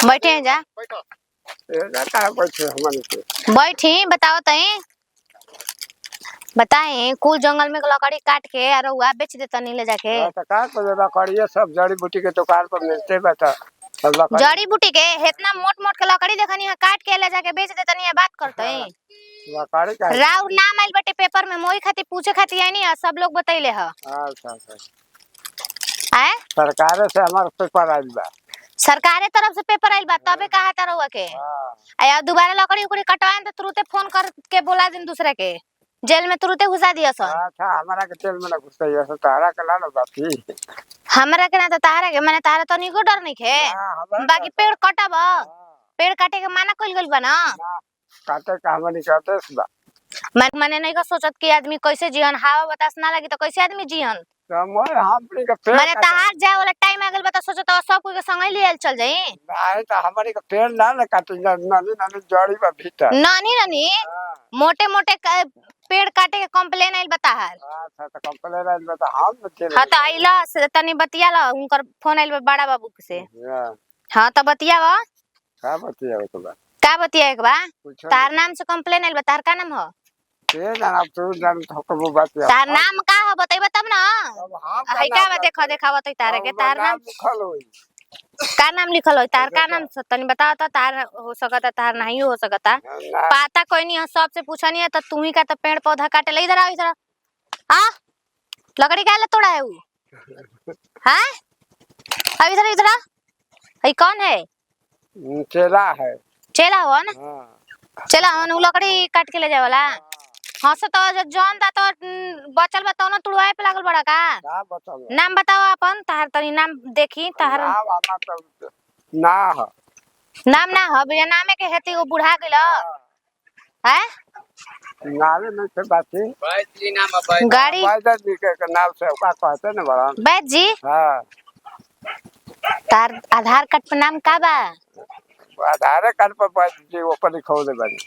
बैठे हैं जा बैठी बताओ तई बताएं कुल जंगल में लकड़ी काट के और हुआ बेच देता नहीं ले जाके लकड़ी सब जड़ी बूटी के दुकान पर मिलते बता जड़ी बूटी के इतना मोट मोट के लकड़ी देखनी है काट के ले जाके बेच देता नहीं है बात करते हैं लकड़ी का राव नाम आइल बटे पेपर में मोई खाती पूछे खाती है नहीं सब लोग बतैले ह सरकार से हमारे पेपर आइल बा सरकारे तरफ से पेपर आइल बा तबे कहा था रहुआ के आया दोबारा लकड़ी उकड़ी कटवाए तो तुरंते फोन कर के बोला दिन दूसरे के जेल में तुरंते घुसा दिया सर अच्छा हमारा के जेल में ना घुसाइए सो तारा के ना बाती हमरा के ना तो तारा के मैंने तारा तो निको डर नहीं खे बाकी पेड़ कटब पेड़ काटे के माना कइल गइल बा ना काटे का हमनी कहते बा मैंने नहीं का सोचत कि आदमी कैसे जीवन हवा बतास ना लगी तो कैसे आदमी जीवन हमनी का पेड़ मैंने तहार जाए वाला टाइम आ गेल बता सोचत सब कोई के संग ही ले चल जाई नहीं तो हमनी का पेड़ ना काटे नानी नानी जड़ी बा भीतर नानी नानी मोटे मोटे पेड़ काटे के कंप्लेन आइल बता है अच्छा तो कंप्लेन आइल बता हम चले हां तो आइला तनी बतियाला उनकर फोन आइल बड़ा बाबू से हां तो बतियावा का बतियावा तो बा का बतिया एक बा तार नाम से कंप्लेन आइल बता तार का नाम हो ए ना तू नाम ठोकबो बतिया तार नाम का हो बताइबा तब ना है का बा देखो देखावा तो तारे के तार नाम लिखल होई का नाम लिखल हो तार का नाम तनी बताओ तो तार हो सकता तार नहीं हो सकता पता कोई नहीं सबसे पूछा नहीं है तो तू ही का तो पेड़ पौधा काटे ले इधर आ इधर आ लकड़ी का ले तोड़ा है वो हां अब इधर इधर आ ये कौन है चेला है चेला हो ना चला वो लकड़ी काट के ले जाए वाला हां से तो जौन दा तो बचल बताओ ना तुड़वाए पे लागल बड़ा का नाम बताओ अपन तार तनी नाम देखी तार ना ह नाम ना ह बिना नामे के हेती वो बुढ़ा गेल हैं नाले में से बाती बैद जी नाम है गाड़ी बैद जी के नाम से का कहते न बड़ा बैद जी हां तार आधार कार्ड पे नाम का बा आधार कार्ड पर बैद जी ऊपर लिखो दे बानी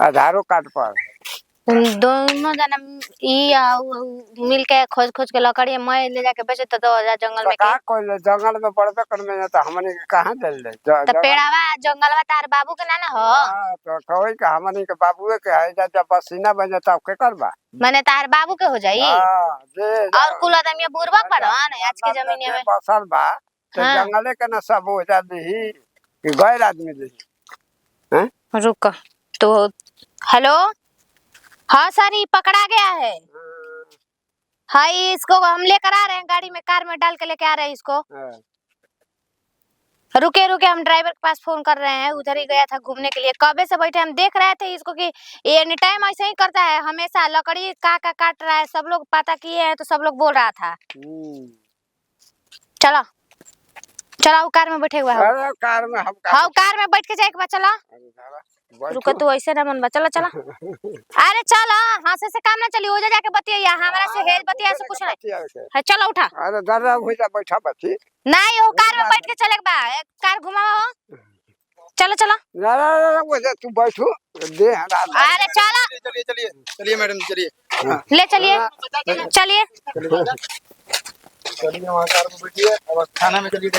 आधार कार्ड पर दोनों जना मिल के खोज खोज के लकड़ी मैं ले जाके बेचे तो 2000 जंगल में का कोई जंगल में पड़बे कर में तो हमने कहां चल ले तो पेड़ावा जंगलवा तार बाबू के ना ना हो हां तो कोई का हमने के बाबूए के है जब पसीना बन जाता के करबा माने तार बाबू के हो जाई हां जे और कुल आदमी बुरबक पड़न आज की जमीन में फसल बा तो जंगले के ना सब हो जाती ही कि गैर आदमी दे हैं रुक तो हेलो हाँ सर ये पकड़ा गया है हाँ इसको हम लेकर आ रहे हैं गाड़ी में कार में डाल के लेके आ रहे हैं इसको रुके रुके हम ड्राइवर के पास फोन कर रहे हैं उधर ही गया था घूमने के लिए कबे से बैठे हम देख रहे थे इसको कि एनी टाइम ऐसे ही करता है हमेशा लकड़ी का काट रहा है सब लोग पता किए हैं तो सब लोग बोल रहा था चलो चलो कार में बैठे हुआ है कार में हम हाँ कार में बैठ के जाए एक चला रुको तू ऐसे ना मन बा चला चला अरे चला हाथ से काम ना चली हो जाके बतिया हमारा से हेल बतिया से कुछ नहीं है चलो उठा अरे दर्रा हो जा बैठा बच्ची नहीं वो कार में बैठ के चले बा कार घुमाओ चलो चलो ना वो तू बैठो दे अरे चला चलिए चलिए चलिए मैडम चलिए ले चलिए चलिए चलिए वहां कार में बैठिए अब खाना में चलिए।